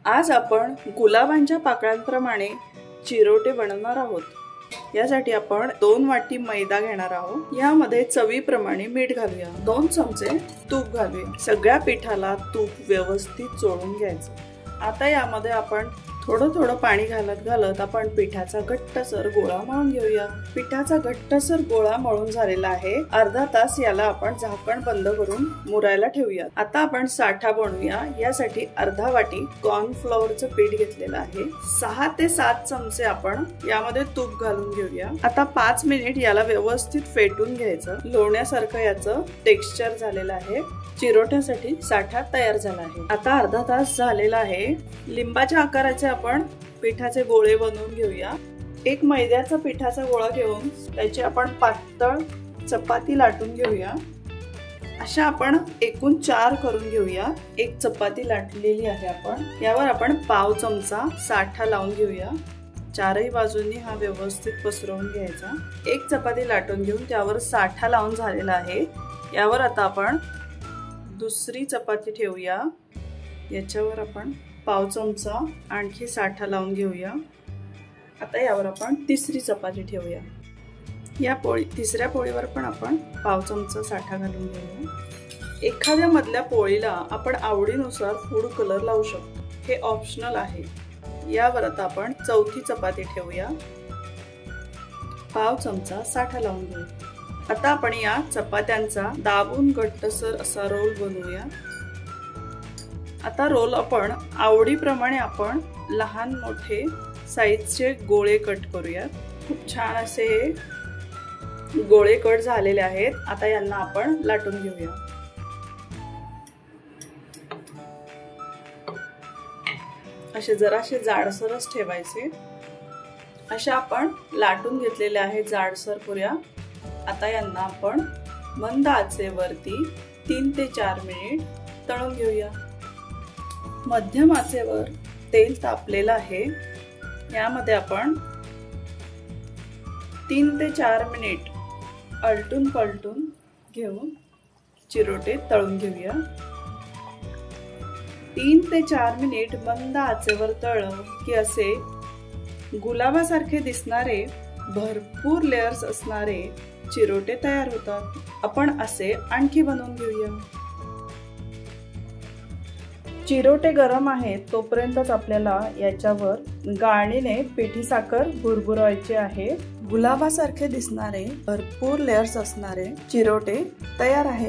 आज आपण गुलाबांच्या पाकळ्यांप्रमाणे चिरोटे बनवणार आहोत। यासाठी आपण 2 वाटी मैदा घेणार आहोत। यामध्ये चवीप्रमाणे मीठ घालूया, 2 चमचे तूप घालूया। सगळ्या पिठाला तूप व्यवस्थित चोळून घ्यायचं। आता यामध्ये आपण थोडं पाणी घालत आपण पिठाचा घट्टसर गोळा मळून घेऊया। पिठाचा घट्टसर गोळा मळून झालेला आहे। अर्धा तास याला आपण झाकण बंद करून मुरायला ठेवूया। आता आपण साठा बनवूया। यासाठी अर्धा वाटी कॉर्नफ्लॉवरचं पीठ घेतलेलं आहे। 6 ते 7 चमचे आपण यामध्ये तूप घालून घेऊया। आता 5 मिनिट याला व्यवस्थित फेटून घ्यायचं। लोण्यासारखं याचं टेक्स्चर झालेलं आहे। चिरोट्यासाठी साठा तयार झाला आहे। आता अर्धा तास झालेला आहे। लिंबाच्या आकाराचे आपण पिठाचे गोळे बनवून घेऊया। एक मैद्याचा पिठाचा गोळा घेऊन त्याची आपण पातळ चपाती लाटून घेऊया। अशा आपण एकूण 4 करून घेऊया। एक चपाती लाटलेली आहे आपण। यावर आपण पाव चमचा साठा लावून घेऊया। चारही बाजूंनी हा व्यवस्थित पसरवून घ्यायचा। एक चपाती लाटून घेऊन त्यावर साठा लावून झालेला आहे। यावर आता आपण दुसरी चपाती ठेवूया। याच्यावर आपण पाव चमचा आणखी साठा लावून घेऊया। आता यावर आपण तिसरी चपाती ठेवूया। या तिसऱ्या पोळीवर पण आपण पाव चमचा साठा घालून घेऊया। एखाद्या मधल्या पोळीला आपण आवडीनुसार फूड कलर लावू शकतो, हे ऑप्शनल आहे। यावर आता आपण चौथी चपाती ठेवूया। पाव चमचा साठा लावून घेऊया। आता आपण या चपात्यांचा दाबून घट्टसर असा रोल बनवूया। आता रोल आपण आवडीप्रमाणे आपण लहान मोठे साइजचे गोळे कट करूया। खूप छान असे गोळे कट झालेले आहेत। आता यांना आपण लाटून घेऊया। असे जराशे जाडसरच ठेवायचे। अशा आपण लाटून घेतलेले आहेत जाडसर पुऱ्या। आता यांना आपण मंद आचेवरती 3 ते 4 मिनिट तळून घेऊया। मध्यम आचेवर तेल तापलेलं आहे। यामध्ये आपण 3 ते 4 मिनिट आलटून पलटून घेऊन चिरोटे तळून घेऊया। 3 ते 4 मिनिट मंद आचेवर तळलं की असे गुलाबासारखे दिसणारे भरपूर लेयर्स असणारे चिरोटे तयार होतात। आपण असे आणखी बनवून घेऊया। चिरोटे गरम आहेत तोपर्यंतच आपल्याला याच्यावर गाळणीने पिठी साखर भुरभुरायचे आहे। गुलाबासारखे दिसणारे भरपूर लेयर्स असणारे चिरोटे तयार आहेत।